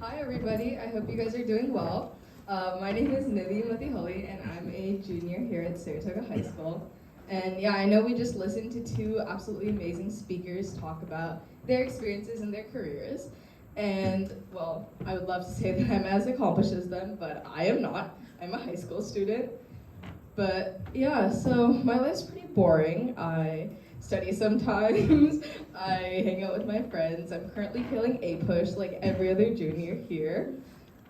Hi everybody, I hope you guys are doing well. My name is Nidhi Mathehalli and I'm a junior here at Saratoga High School. And yeah, I know we just listened to two absolutely amazing speakers talk about their experiences and their careers. And well, I would love to say that I'm as accomplished as them, but I am not. I'm a high school student. But yeah, so my life's pretty boring. I study sometimes, I hang out with my friends. I'm currently feeling A-push like every other junior here.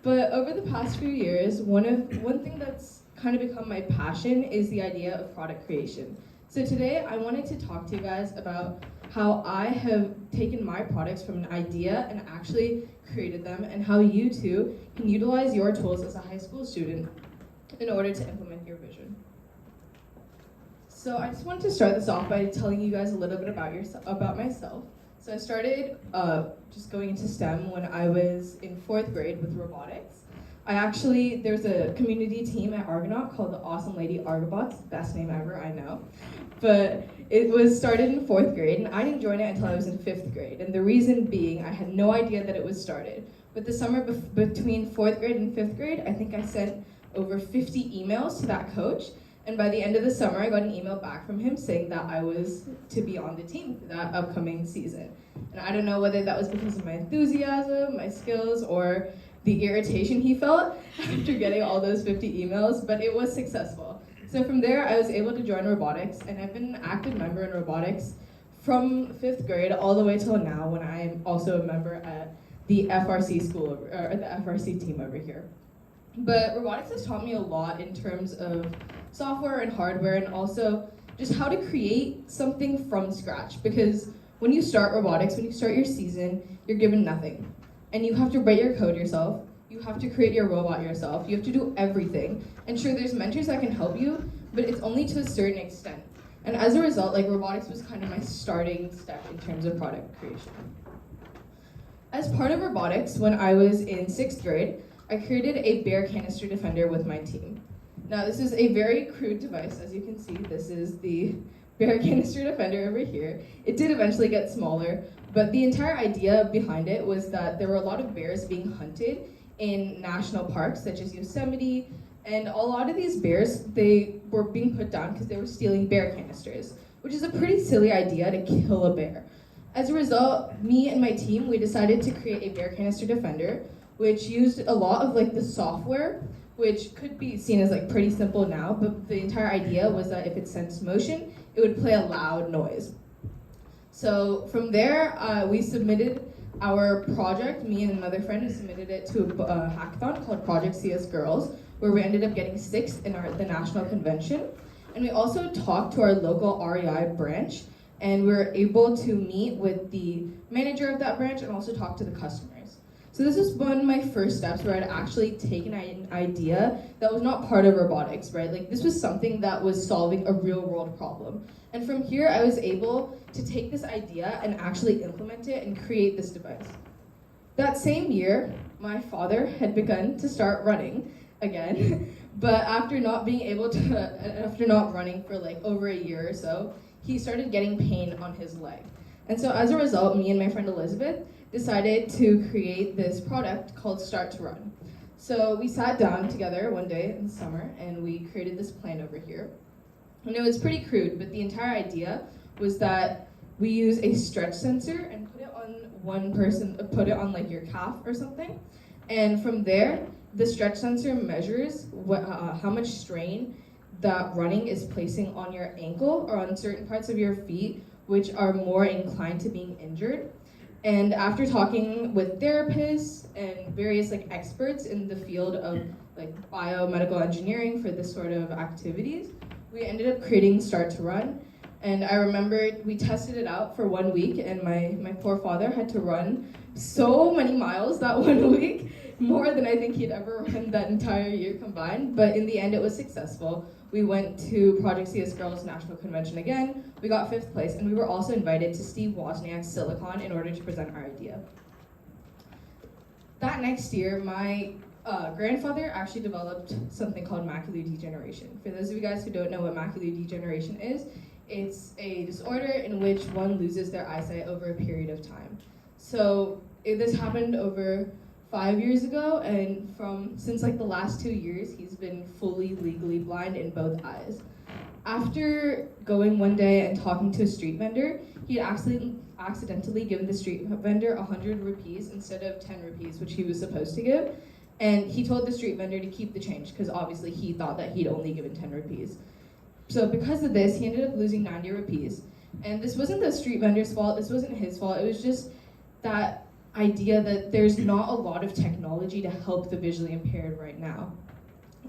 But over the past few years, one thing that's kind of become my passion is the idea of product creation. So today I wanted to talk to you guys about how I have taken my products from an idea and actually created them, and how you too can utilize your tools as a high school student in order to implement your vision. So I just wanted to start this off by telling you guys a little bit about myself. So I started just going into STEM when I was in 4th grade with robotics. There's a community team at Argonaut called the Awesome Lady Argobots, best name ever, I know. But it was started in 4th grade, and I didn't join it until I was in 5th grade. And the reason being, I had no idea that it was started. But the summer between 4th grade and 5th grade, I think I sent over 50 emails to that coach. And by the end of the summer, I got an email back from him saying that I was to be on the team for that upcoming season. And I don't know whether that was because of my enthusiasm, my skills, or the irritation he felt after getting all those 50 emails, but it was successful. So from there, I was able to join robotics, and I've been an active member in robotics from 5th grade all the way till now, when I am also a member at the FRC school, or the FRC team over here. But robotics has taught me a lot in terms of software and hardware, and also just how to create something from scratch. Because when you start robotics, when you start your season, you're given nothing. And you have to write your code yourself, you have to create your robot yourself, you have to do everything. And sure, there's mentors that can help you, but it's only to a certain extent. And as a result, like, robotics was kind of my starting step in terms of product creation. As part of robotics, when I was in 6th grade, I created a bear canister defender with my team. Now, this is a very crude device. As you can see, this is the bear canister defender over here. It did eventually get smaller, but the entire idea behind it was that there were a lot of bears being hunted in national parks such as Yosemite, and a lot of these bears, they were being put down because they were stealing bear canisters, which is a pretty silly idea to kill a bear. As a result, me and my team, we decided to create a bear canister defender, which used a lot of like the software, which could be seen as like pretty simple now, but the entire idea was that if it sensed motion, it would play a loud noise. So from there, we submitted our project, me and another friend, we submitted it to a hackathon called Project CS Girls, where we ended up getting 6th in the national convention. And we also talked to our local REI branch, and we were able to meet with the manager of that branch and also talk to the customers. So this was one of my first steps where I'd actually taken an idea that was not part of robotics, right? Like, this was something that was solving a real world problem. And from here, I was able to take this idea and actually implement it and create this device. That same year, my father had begun to start running again, but after not running for like over a year or so, he started getting pain on his leg. And so as a result, me and my friend Elizabeth decided to create this product called Start to Run. So we sat down together one day in the summer and we created this plan over here. And it was pretty crude, but the entire idea was that we use a stretch sensor and put it on like your calf or something. And from there, the stretch sensor measures how much strain that running is placing on your ankle or on certain parts of your feet, which are more inclined to being injured. And after talking with therapists and various like experts in the field of like biomedical engineering for this sort of activities, we ended up creating Start to Run. And I remember we tested it out for 1 week, and my poor father had to run so many miles that 1 week, more than I think he'd ever run that entire year combined. But in the end, it was successful. We went to Project CS Girls National Convention again. We got 5th place, and we were also invited to Steve Wozniak's Silicon in order to present our idea. That next year, my grandfather actually developed something called macular degeneration. For those of you guys who don't know what macular degeneration is, it's a disorder in which one loses their eyesight over a period of time. So this happened over 5 years ago, and since like the last 2 years, he's been fully legally blind in both eyes. After going one day and talking to a street vendor, he had accidentally given the street vendor 100 rupees instead of 10 rupees, which he was supposed to give. And he told the street vendor to keep the change because obviously he thought that he'd only given 10 rupees. So because of this, he ended up losing 90 rupees. And this wasn't the street vendor's fault, this wasn't his fault, it was just that idea that there's not a lot of technology to help the visually impaired right now.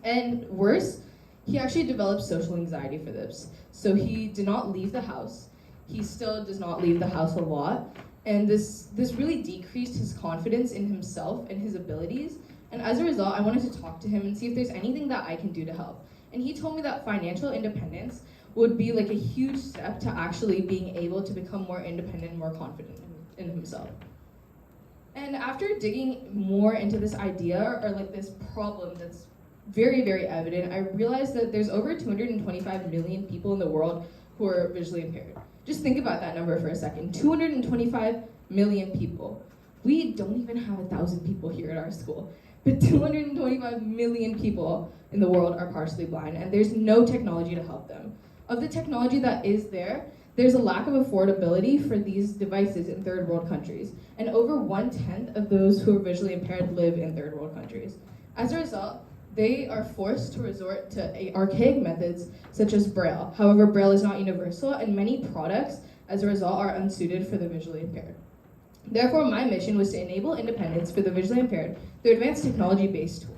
And worse, he actually developed social anxiety for this. So he did not leave the house. He still does not leave the house a lot. And this really decreased his confidence in himself and his abilities. And as a result, I wanted to talk to him and see if there's anything that I can do to help. And he told me that financial independence would be like a huge step to actually being able to become more independent and more confident in himself. And after digging more into this idea or like this problem that's very, very evident, I realized that there's over 225 million people in the world who are visually impaired. Just think about that number for a second. 225 million people. We don't even have 1,000 people here at our school, but 225 million people in the world are partially blind, and there's no technology to help them. Of the technology that is there, there's a lack of affordability for these devices in third world countries, and over 1/10 of those who are visually impaired live in third world countries. As a result, they are forced to resort to archaic methods such as Braille. However, Braille is not universal, and many products, as a result, are unsuited for the visually impaired. Therefore, my mission was to enable independence for the visually impaired through advanced technology-based tools.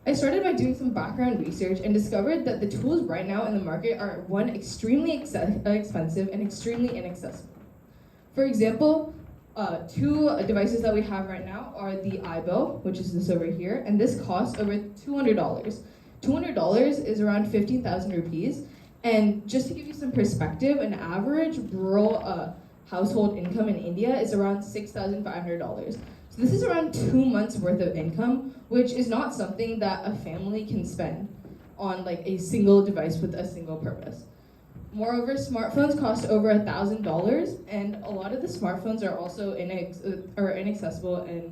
I started by doing some background research and discovered that the tools right now in the market are one, extremely expensive and extremely inaccessible. For example, two devices that we have right now are the iBill, which is this over here, and this costs over $200. $200 is around 15,000 rupees, and just to give you some perspective, an average rural household income in India is around $6,500. So this is around 2 months worth of income, which is not something that a family can spend on like a single device with a single purpose. Moreover, smartphones cost over $1,000, and a lot of the smartphones are also inaccessible and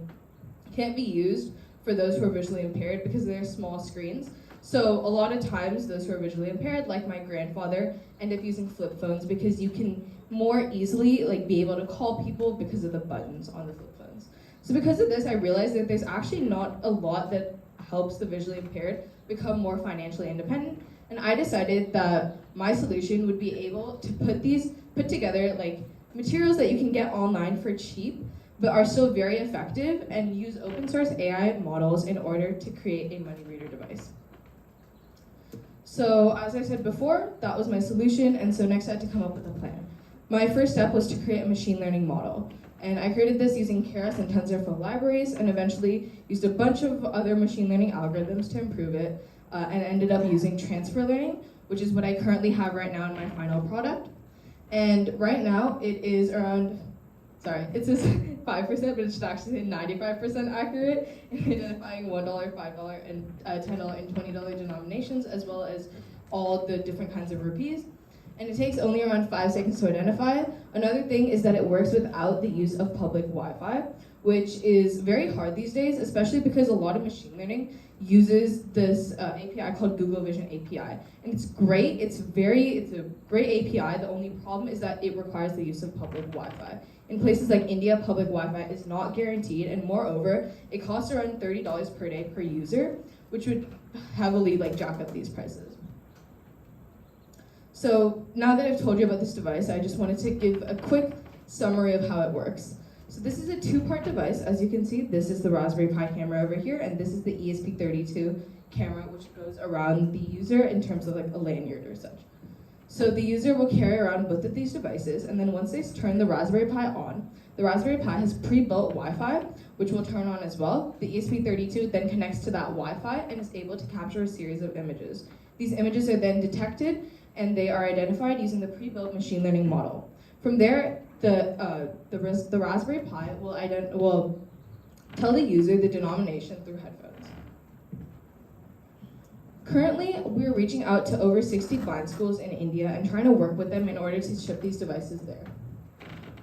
can't be used for those who are visually impaired because they're small screens. So a lot of times those who are visually impaired, like my grandfather, end up using flip phones because you can more easily like be able to call people because of the buttons on the flip phones. So because of this, I realized that there's actually not a lot that helps the visually impaired become more financially independent, and I decided that my solution would be able to put together like materials that you can get online for cheap, but are still very effective, and use open source AI models in order to create a money reader device. So as I said before, that was my solution, and so next I had to come up with a plan. My first step was to create a machine learning model. And I created this using Keras and TensorFlow libraries, and eventually used a bunch of other machine learning algorithms to improve it, and ended up using transfer learning, which is what I currently have right now in my final product. And right now it is around, it says 5%, but it should actually say 95% accurate in identifying $1, $5, and $10 and $20 denominations, as well as all the different kinds of rupees. And it takes only around 5 seconds to identify. Another thing is that it works without the use of public Wi-Fi, which is very hard these days, especially because a lot of machine learning uses this API called Google Vision API. And it's great, it's a great API. The only problem is that it requires the use of public Wi-Fi. In places like India, public Wi-Fi is not guaranteed, and moreover, it costs around $30 per day per user, which would heavily jack up these prices. So now that I've told you about this device, I just wanted to give a quick summary of how it works. So this is a 2-part device. As you can see, this is the Raspberry Pi camera over here, and this is the ESP32 camera, which goes around the user in terms of a lanyard or such. So the user will carry around both of these devices, and then once they turn the Raspberry Pi on, the Raspberry Pi has pre-built Wi-Fi, which will turn on as well. The ESP32 then connects to that Wi-Fi and is able to capture a series of images. These images are then detected, and they are identified using the pre-built machine learning model. From there, the Raspberry Pi will tell the user the denomination through headphones. Currently, we're reaching out to over 60 blind schools in India and trying to work with them in order to ship these devices there.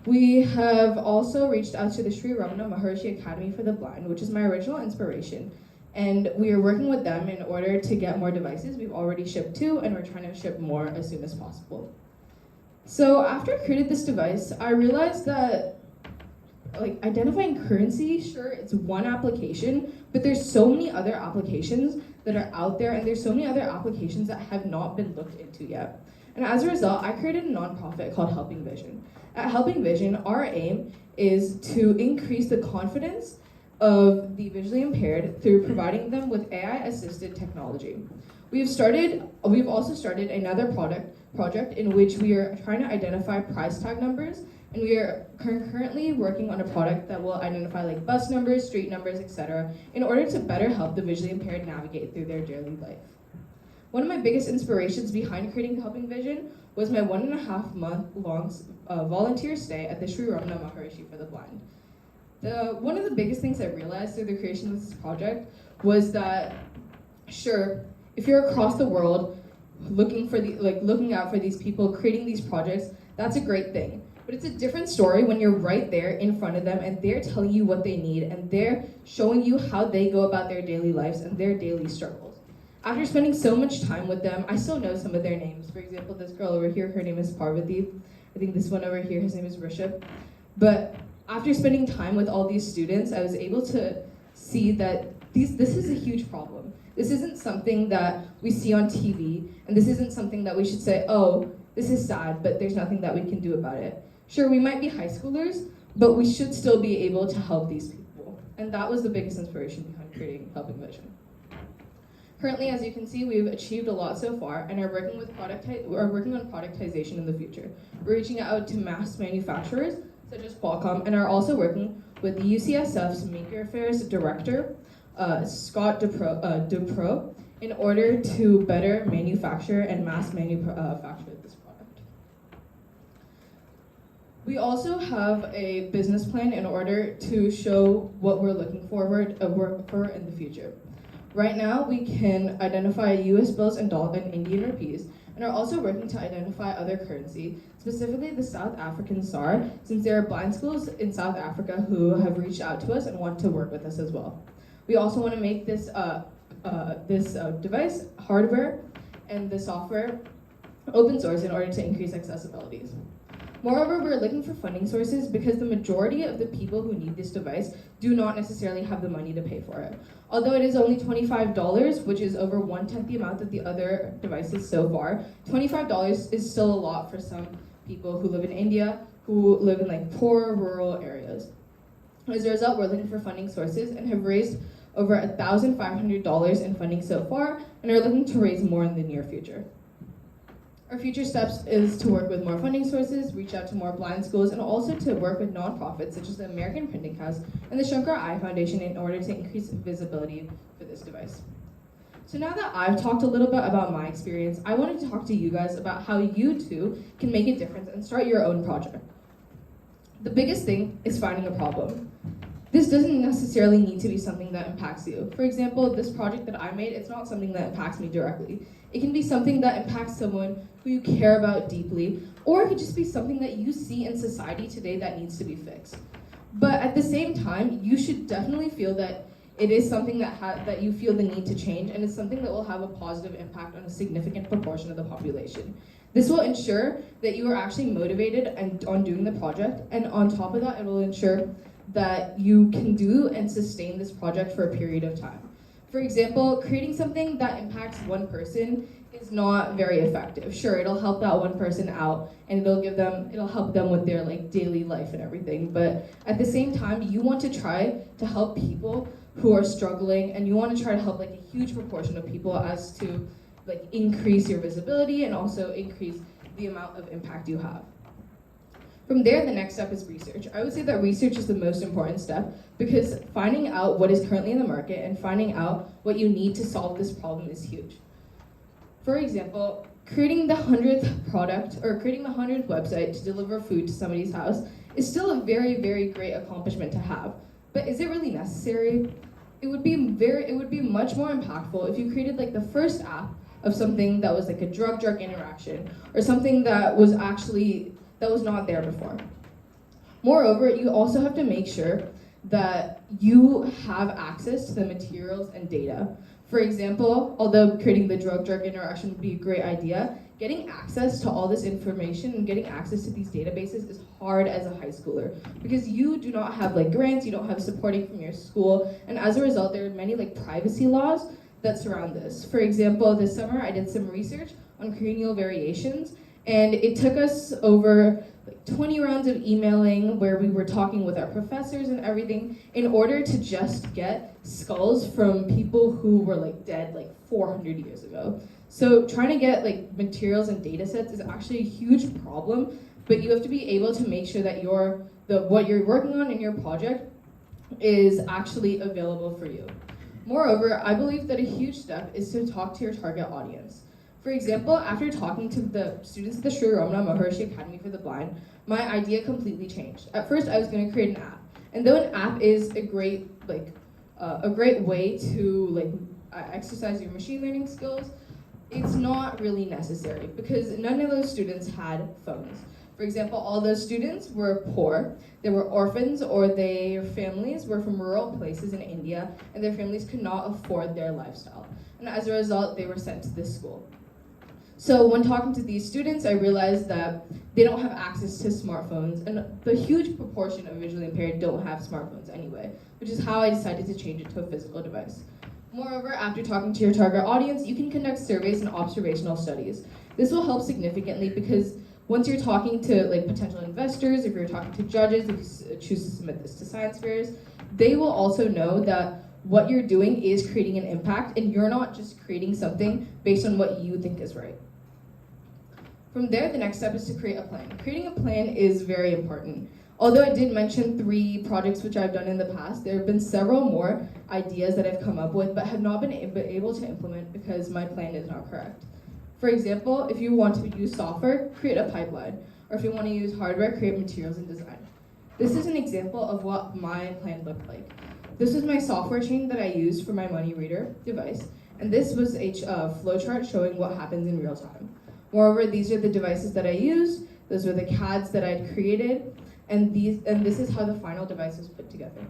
We have also reached out to the Sri Ramana Maharishi Academy for the Blind, which is my original inspiration. And we are working with them in order to get more devices. We've already shipped 2, and we're trying to ship more as soon as possible. So after I created this device, I realized that identifying currency, sure, it's one application, but there's so many other applications that are out there, and there's so many other applications that have not been looked into yet. And as a result, I created a nonprofit called Helping Vision. At Helping Vision, our aim is to increase the confidence of the visually impaired through providing them with AI-assisted technology. We've also started another project in which we are trying to identify price tag numbers, and we are currently working on a product that will identify like bus numbers, street numbers, etc., in order to better help the visually impaired navigate through their daily life. One of my biggest inspirations behind creating Helping Vision was my 1.5 month long volunteer stay at the Sri Ramana Maharishi for the Blind. One of the biggest things I realized through the creation of this project was that, sure, if you're across the world looking out for these people, creating these projects, that's a great thing. But it's a different story when you're right there in front of them and they're telling you what they need and they're showing you how they go about their daily lives and their daily struggles. After spending so much time with them, I still know some of their names. For example, this girl over here, her name is Parvati. I think this one over here, his name is Rishabh. But after spending time with all these students, I was able to see that this is a huge problem. This isn't something that we see on TV, and this isn't something that we should say, oh, this is sad, but there's nothing that we can do about it. Sure, we might be high schoolers, but we should still be able to help these people. And that was the biggest inspiration behind creating Helping Vision. Currently, as you can see, we've achieved a lot so far and are working on productization in the future. We're reaching out to mass manufacturers, such as Qualcomm, and are also working with the UCSF's Maker Affairs Director, Scott Dupro, in order to better manufacture and mass manufacture this product. We also have a business plan in order to show what we're looking forward for in the future. Right now, we can identify US bills and Indian rupees, and are also working to identify other currency, specifically the South African SAR, since there are blind schools in South Africa who have reached out to us and want to work with us as well. We also want to make this device, hardware, and the software open source in order to increase accessibility. Moreover, we're looking for funding sources because the majority of the people who need this device do not necessarily have the money to pay for it. Although it is only $25, which is over 1/10 the amount of the other devices so far, $25 is still a lot for some people who live in India, who live in like poor rural areas. As a result, we're looking for funding sources and have raised over $1,500 in funding so far and are looking to raise more in the near future. Our future steps is to work with more funding sources, reach out to more blind schools, and also to work with nonprofits such as the American Printing House and the Shankar Eye Foundation in order to increase visibility for this device. So now that I've talked a little bit about my experience, I wanted to talk to you guys about how you too can make a difference and start your own project. The biggest thing is finding a problem. This doesn't necessarily need to be something that impacts you. For example, this project that I made, it's not something that impacts me directly. It can be something that impacts someone who you care about deeply, or it could just be something that you see in society today that needs to be fixed. But at the same time, you should definitely feel that it is something that you feel the need to change, and it's something that will have a positive impact on a significant proportion of the population. This will ensure that you are actually motivated on doing the project, and on top of that, it will ensure that you can do and sustain this project for a period of time. For example, creating something that impacts one person is not very effective. Sure, it'll help that one person out and it'll help them with their like daily life and everything. But at the same time, you want to try to help people who are struggling, and you want to try to help like a huge proportion of people as to like increase your visibility and also increase the amount of impact you have. From there, the next step is research. I would say that research is the most important step because finding out what is currently in the market and finding out what you need to solve this problem is huge. For example, creating the 100th product or creating the 100th website to deliver food to somebody's house is still a very, very great accomplishment to have. But is it really necessary? It would be much more impactful if you created like the first app of something that was like a drug-drug interaction or something that was not there before. Moreover, you also have to make sure that you have access to the materials and data. For example, although creating the drug-drug interaction would be a great idea, getting access to all this information and getting access to these databases is hard as a high schooler because you do not have like grants, you don't have supporting from your school, and as a result, there are many like privacy laws that surround this. For example, this summer I did some research on cranial variations, and it took us over 20 rounds of emailing where we were talking with our professors and everything in order to just get skulls from people who were like dead like 400 years ago. So trying to get like materials and data sets is actually a huge problem, but you have to be able to make sure that what you're working on in your project is actually available for you. Moreover, I believe that a huge step is to talk to your target audience. For example, after talking to the students at the Sri Ramana Maharshi Academy for the Blind, my idea completely changed. At first, I was going to create an app, and though an app is a great way to exercise your machine learning skills, it's not really necessary because none of those students had phones. For example, all those students were poor, they were orphans, or their families were from rural places in India, and their families could not afford their lifestyle. And as a result, they were sent to this school. So when talking to these students, I realized that they don't have access to smartphones, and the huge proportion of visually impaired don't have smartphones anyway, which is how I decided to change it to a physical device. Moreover, after talking to your target audience, you can conduct surveys and observational studies. This will help significantly because once you're talking to potential investors, if you're talking to judges, if you choose to submit this to science fairs, they will also know that what you're doing is creating an impact and you're not just creating something based on what you think is right. From there, the next step is to create a plan. Creating a plan is very important. Although I did mention 3 projects which I've done in the past, there have been several more ideas that I've come up with but have not been able to implement because my plan is not correct. For example, if you want to use software, create a pipeline. Or if you want to use hardware, create materials and design. This is an example of what my plan looked like. This is my software chain that I used for my money reader device, and this was a flowchart showing what happens in real time. Moreover, these are the devices that I used, those were the CADs that I'd created, and this is how the final device was put together.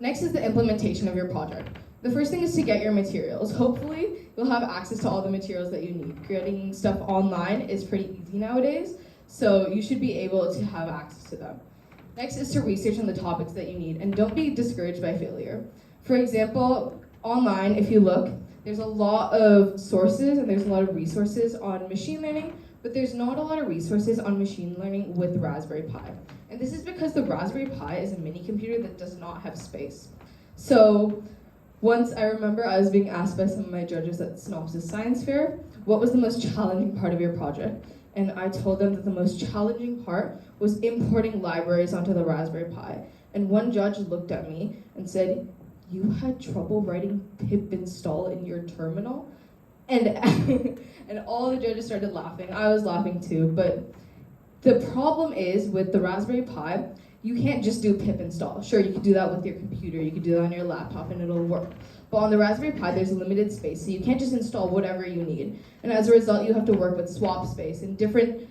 Next is the implementation of your project. The first thing is to get your materials. Hopefully, you'll have access to all the materials that you need. Creating stuff online is pretty easy nowadays, so you should be able to have access to them. Next is to research on the topics that you need, and don't be discouraged by failure. For example, online, if you look, there's a lot of sources and there's a lot of resources on machine learning, but there's not a lot of resources on machine learning with Raspberry Pi. And this is because the Raspberry Pi is a mini computer that does not have space. So once I remember I was being asked by some of my judges at Synopsis Science Fair, what was the most challenging part of your project? And I told them that the most challenging part was importing libraries onto the Raspberry Pi. And one judge looked at me and said, "You had trouble writing pip install in your terminal?" And and all the judges started laughing. I was laughing too, but the problem is with the Raspberry Pi, you can't just do pip install. Sure, you can do that with your computer, you can do that on your laptop and it'll work. But on the Raspberry Pi, there's limited space, so you can't just install whatever you need. And as a result, you have to work with swap space and different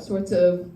sorts of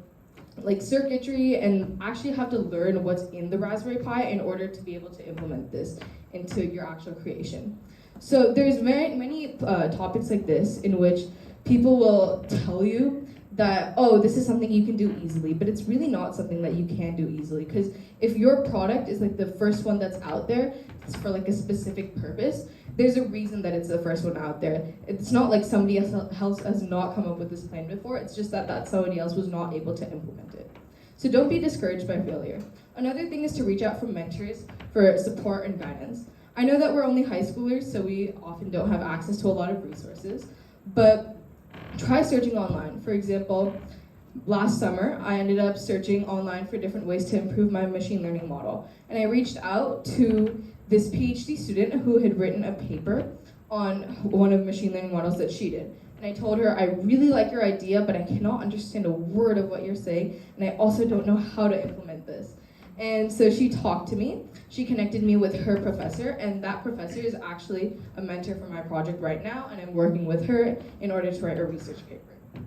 circuitry, and actually have to learn what's in the Raspberry Pi in order to be able to implement this into your actual creation. So there's many topics like this in which people will tell you that, oh, this is something you can do easily, but it's really not something that you can do easily, because if your product is the first one that's out there, it's for a specific purpose, there's a reason that it's the first one out there. It's not like somebody else has not come up with this plan before, it's just that somebody else was not able to implement it. So don't be discouraged by failure. Another thing is to reach out for mentors for support and guidance. I know that we're only high schoolers, so we often don't have access to a lot of resources, but try searching online. For example, last summer, I ended up searching online for different ways to improve my machine learning model. And I reached out to this PhD student who had written a paper on one of machine learning models that she did. And I told her, I really like your idea, but I cannot understand a word of what you're saying, and I also don't know how to implement this. And so she talked to me, she connected me with her professor, and that professor is actually a mentor for my project right now, and I'm working with her in order to write a research paper.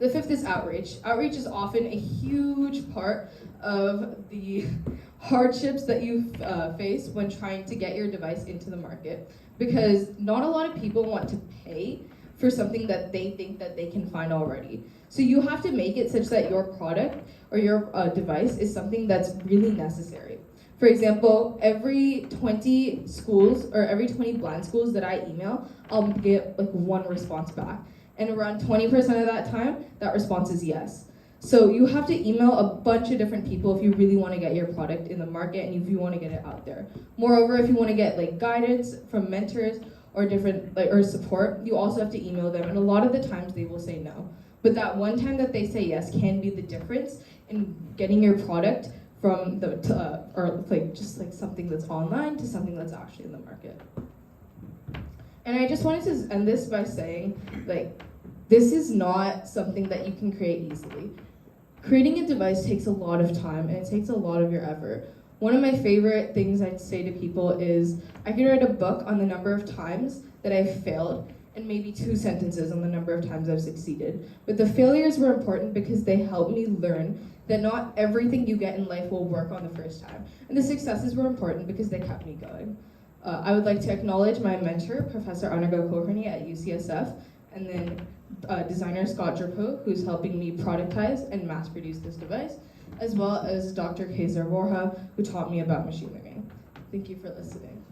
The fifth is outreach. Outreach is often a huge part of the hardships that you face when trying to get your device into the market, because not a lot of people want to pay for something that they think that they can find already. So you have to make it such that your product or your device is something that's really necessary. For example, every 20 schools or every 20 blind schools that I email, I'll get like one response back. And around 20% of that time, that response is yes. So you have to email a bunch of different people if you really want to get your product in the market and if you want to get it out there. Moreover, if you want to get like guidance from mentors or different or support, you also have to email them, and a lot of the times they will say no. But that one time that they say yes can be the difference in getting your product from the or like just like something that's online to something that's actually in the market. And I just wanted to end this by saying, like, this is not something that you can create easily. Creating a device takes a lot of time and it takes a lot of your effort. One of my favorite things I'd say to people is I could write a book on the number of times that I've failed and maybe 2 sentences on the number of times I've succeeded. But the failures were important because they helped me learn that not everything you get in life will work on the first time. And the successes were important because they kept me going. I would like to acknowledge my mentor, Professor Anago Kulkarni at UCSF, and then designer Scott Drapeau, who's helping me productize and mass produce this device, as well as Dr. Kaiser Borja, who taught me about machine learning. Thank you for listening.